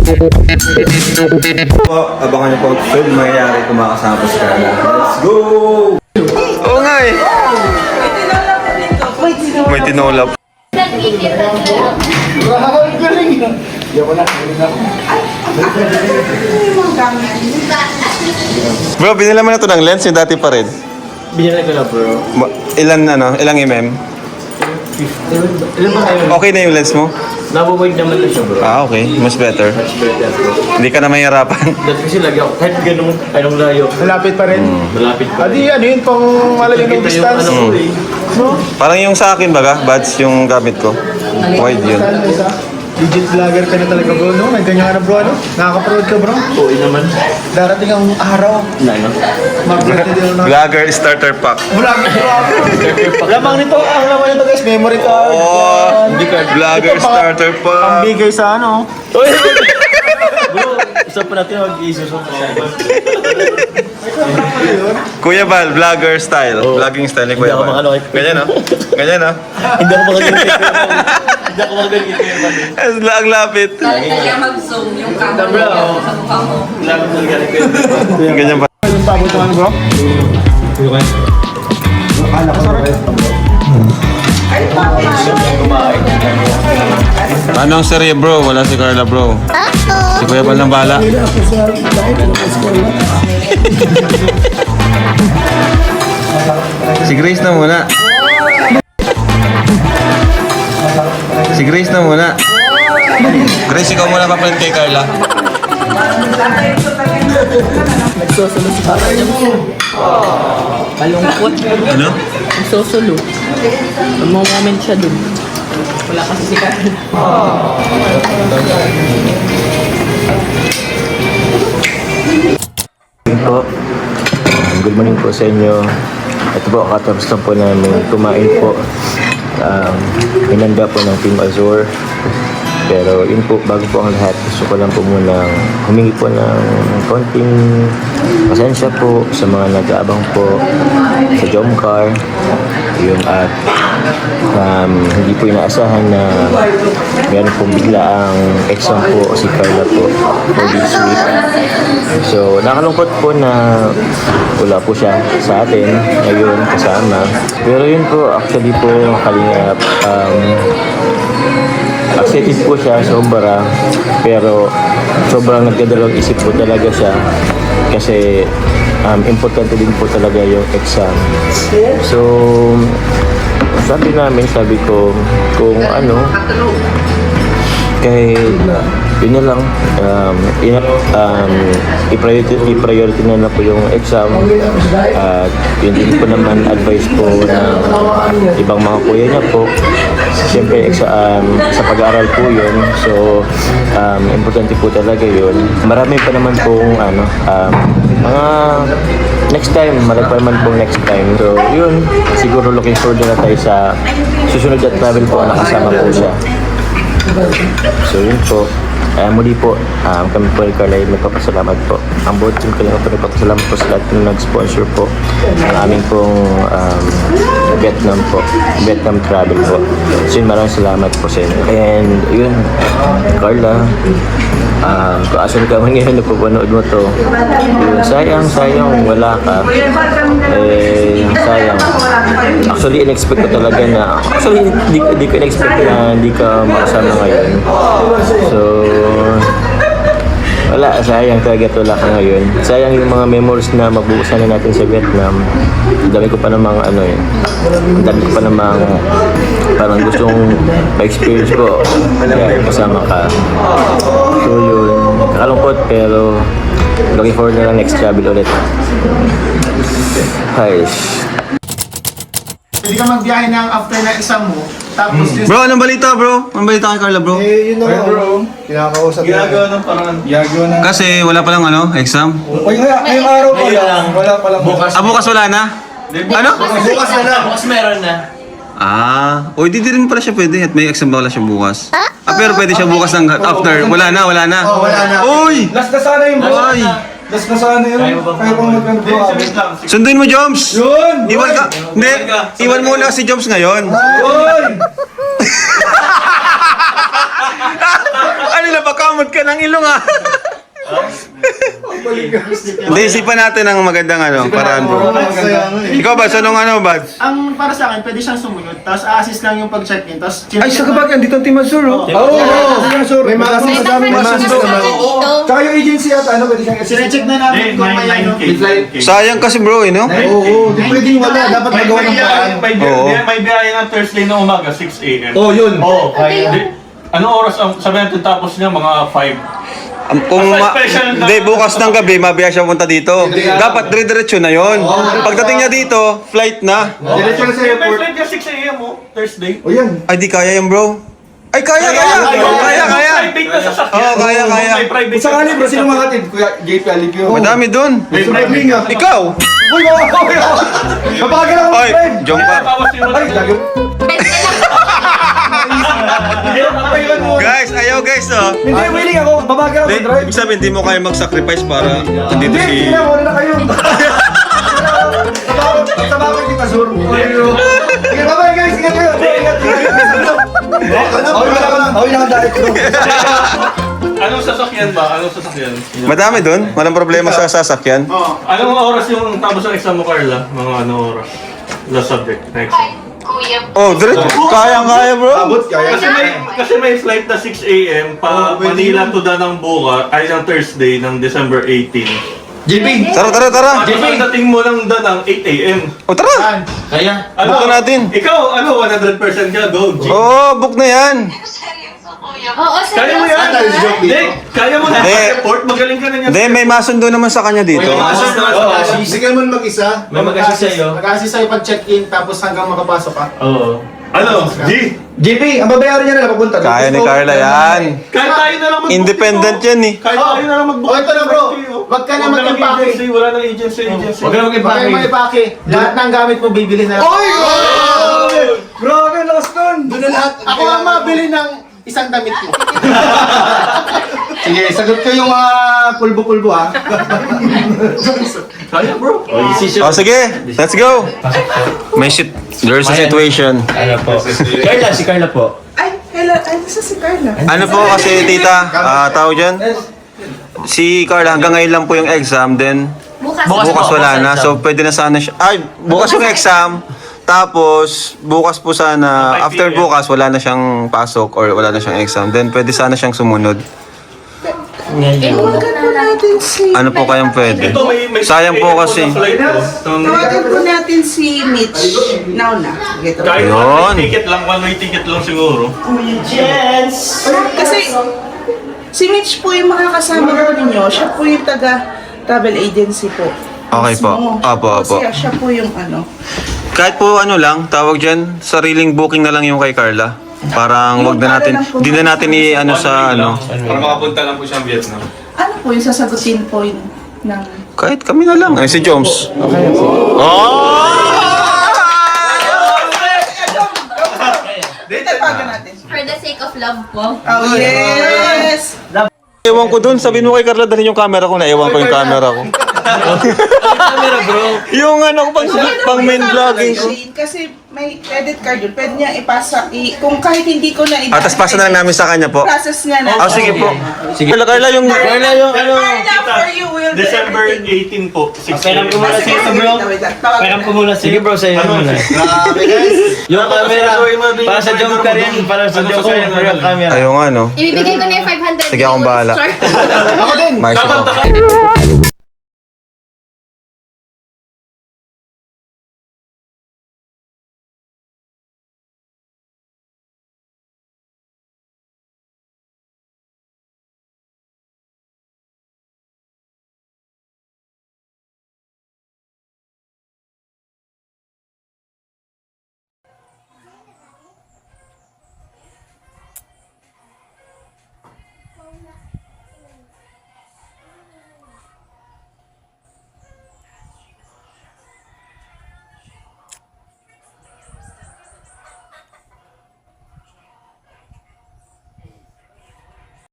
Abangan niyo po ang susunod mangyayari kung makasama po si Carla. Let's go! Oo nga eh. May tinola po. Bro, binila mo na ito ng lens yung dati pa rin. Binila ko na bro. Ilang mm? Ilan ba kayo? Okay na yung lens mo? Nabuwag naman na siya bro. Ah, okay. Much better. Much better bro. Hindi ka na mahirapan. Dahil kasi lagi ako, kahit anong layo. Malapit pa rin. Malapit pa. Adi, ano yun, pang malayo ng Kita yung distance. ano ko eh. Parang yung sa akin baga, buds yung gamit ko. Wide yun. Legit vlogger ka na talaga bro, no? May ganyan ka na bro, ano? Nakaka-proud ka bro. Oo naman. Darating ang araw. Na ano? Mag-birthday din ako na. Vlogger starter pack. Vlogger bro ako. Lamang nito, ang laman nito guys, memory card. Oh, Hindi ka. vlogger starter pack. Pambigay sa ano. Uy! Bro, isa pa natin mag-isusok. Kuya Val, vlogger style. Vlogging style ni Hindi Kuya ako Val. makano kay Ganyan no? Ganyan no? Hindi ako makagaling kay Kuya Bal. Hindi ako makagaling kay Kuya Bal. Ang lapit. Kaya mag-zoom yung camera mo sa mukha mo. Lapit talaga kay Kuya Bal. Ganyan pa. Anong pabot naman bro? Ano ang serye bro? Wala si Carla bro. Si Kuya Val ng bala. Si Grace na muna. Si Grace na muna. Grace, ikaw muna papalit kay Carla. Nagsusulo si Papa niya. Malungkot. Ano? Nagsusulo. Moment siya dun. Wala kasi si Carla. Po. Good morning po sa inyo. Ito po, katapos lang po namin kumain po. Hinanda po ng Team Azure. Pero yun po, bago po ang lahat, gusto ko lang po munang humingi po ng konting pasensya po sa mga nag-aabang po sa Jomcar. Yung at hindi po inaasahan na meron pong bigla ang exam po si Carla po for this week. So, nakalungkot po na wala po siya sa atin ngayon kasama. Pero yun po, actually po, kalingap, excited po siya sobra, pero sobrang nagdadalawang isip po talaga siya kasi importante din po talaga yung exam. So, sabi ko, kung ano, kahit yun na lang, i-priority na po yung exam at yun din po naman advice po ng ibang mga kuya niya po. Siyempre, sa pag-aaral po yun, so importante po talaga yun. Marami pa naman pong mga next time, marami pa naman pong next time. So yun, siguro looking forward na tayo sa susunod na travel po, nakasama po siya. So yun po. Muli po, kami po ay Carla ay magpapasalamat po. Ang buong team ko lang po nagpapasalamat po sa lahat ng nag-sponsor po ng aming pong Vietnam travel po. So yun, maraming salamat po sa inyo. And yun, Carla, kung asan ka man ngayon napapanood mo to, yun, sayang, wala ka. Sayang. Actually, in-expect ko talaga na, di ko in-expect na hindi ka makasama ngayon. So, wala, sayang talaga wala ka ngayon. Sayang yung mga memories na magbuusan na natin sa Vietnam. Dami ko pa namang parang gustong ma-experience ko. Kaya kasama ka. So yun, kakalungkot pero looking forward na lang next travel ulit. Hi. Hindi ka magbiyahe ng after na exam mo, tapos just... Bro, anong balita bro? Anong balita kay Carla bro? yun na bro. Kinakausap na. Ginagawa ng Kasi wala pa lang exam. ngayong araw pa lang. Wala pa lang. Bukas. Bukas wala na? Ano? Bukas na lang. Bukas meron na. Di rin pala siya pwede at may exam wala siya bukas. Pero pwede siya bukas ng after. Wala na. Wala na. Uy! Last na sana yung bro. Ay! Last na sana yun. Kaya kung magkano Sunduin mo, Joms! Yun! Iwan ka! Hindi! Iwan mo na si Joms ngayon. Yun! Ano na, pakamot ka ng ilong ah. Hindi, isipan natin ang magandang paraan bro. Ikaw ba, anong Bads? Ang para sa akin, pwede siyang sumunod, tapos assist lang yung pag-check-in, tapos Ay, sa kabagyan, dito ang Timasur oh. Oo, may mga May kasama number po siya dito. Tsaka yung agency at pwede siyang sinecheck na namin kung may Sayang kasi bro, no? Oo, di pwedeng wala, dapat magawa ng paraan. Oo. May biyahe ng Thursday na umaga, 6 a.m. Oo, yun. Oo. Anong oras ang sabi natin tapos niya? Mga 5. Kung Basta special na- hindi, bukas ng gabi, mabiya siya punta dito. Dapat dire-diretso na yon. Pagdating niya dito, flight na. Diretso na sa May airport. flight niya 6 a.m. Thursday. O yan. Ay, di kaya yan bro. Ay, kaya. Private na sasakyan. Oo, kaya. May private Kung sakali bro, sino mga hatid? Kuya JP Alipio. Madami dun. May private. Ikaw. Uy, mabagal ako Oy, friend. Jompa. Bawas yung Ay, lagi. Guys, ayaw guys oh. Hindi, willing ako. Mabagal ako Hindi, drive. ibig sabihin, hindi mo kaya mag-sacrifice para nandito Hindi, si... sige na, wala na kayo. Sa bakit kita, Sur? Sige, bye-bye guys. Ingat kayo. Ingat. Okay na diet ko. Anong sasakyan ba? Anong sasakyan? Madami dun. Walang problema sa sasakyan. Anong oras yung tapos ng exam mo, Carla? Mga anong oras? Last subject na exam. Kuya. Oh, diretso. Kaya bro. Abot, kaya. Kasi may flight na 6 a.m. pa Manila to Danang bukas ay ng Thursday ng December 18. JP. Tara. At pagdating mo ng Danang 8 a.m. O tara. Kaya. Bukan natin. Ikaw, 100% ka, go. G. Oo, book na yan. Seryoso, kuya. Oo, Kaya mo yan. joke Hindi, kaya mo na. Hindi. Airport, magaling ka na niyan. Hindi, may masundo naman sa kanya dito. Sige naman mag-isa. May mag-assist sa'yo. Mag-assist sa'yo pag check-in, tapos hanggang makapasok ka. Oo. Ano? G? JP, ang babayaran niya na papunta. Kaya ni Carla yan. Kahit tayo na lang mag-book. Independent yan eh. Kahit tayo na lang mag-book. Oh, ito na, bro. Wag ka na mag-impake. agency, wala nang agency. Huwag ka na mag-ipake. Lahat ng gamit mo bibili na. Oy! Grabe, lakas nun. Doon na lahat. Ako ang mabili ng isang damit ko. Sige, sagot ko yung pulbo-pulbo ha. Kaya bro. O sige, let's go. There's a situation. Ano po? Carla, si Carla po. Ay, hello. Ay, nasa si Carla. Ano po kasi tita, tawag dyan? Si Carla hanggang ngayon lang po yung exam, then bukas wala na. So pwede na sana siya. Ay, bukas yung exam. Tapos, bukas po sana, after bukas, wala na siyang pasok or wala na siyang exam. Then, pwede sana siyang sumunod. Tawagan po natin si... Ano po kayang pwede? Ito may Sayang po kasi. Tawagan po natin si Mitch. Now na. Gito. Kahit Ayun. one-way ticket lang, one-way ticket lang siguro. Kasi, si Mitch po yung makakasama po ninyo. Siya po yung taga-travel agency po. Okay po. Mismo. Opo. Siya po yung ano. Kahit po ano lang, tawag dyan, sariling booking na lang yung kay Carla. Parang wag na natin, di na natin i-ano sa ano. Para makapunta lang po siyang Vietnam. Ano po yung sasagutin po yung ng... Kahit kami na lang. Ay, si Joms. Tawagan natin. For the sake of love po. Oh, yes! Ewan ko dun, sabihin mo kay Carla, dalhin yung camera ko, naiwan ko yung camera ko. Camera bro. Yung ano ko, pang main vlogging ko. Kasi may credit card yun. Pwede niya ipasa. Kung kahit hindi ko na Tapos pasa na lang namin sa kanya po. process niya na. Ah, sige po. Sige. Carla, yung ano. Carla, for you will do December everything. 18 po, 6 Pairam ko muna Sige, sa bro. tawagan Pairam ko natin. muna. Sige bro, sa'yo muna. Yung camera. Para sa joke ka rin. Para sa joke ka rin. Yung camera. Ayaw nga, no? Ibibigay ko na yung 500. Sige, akong bahala. Char. Ako din. Mais ako.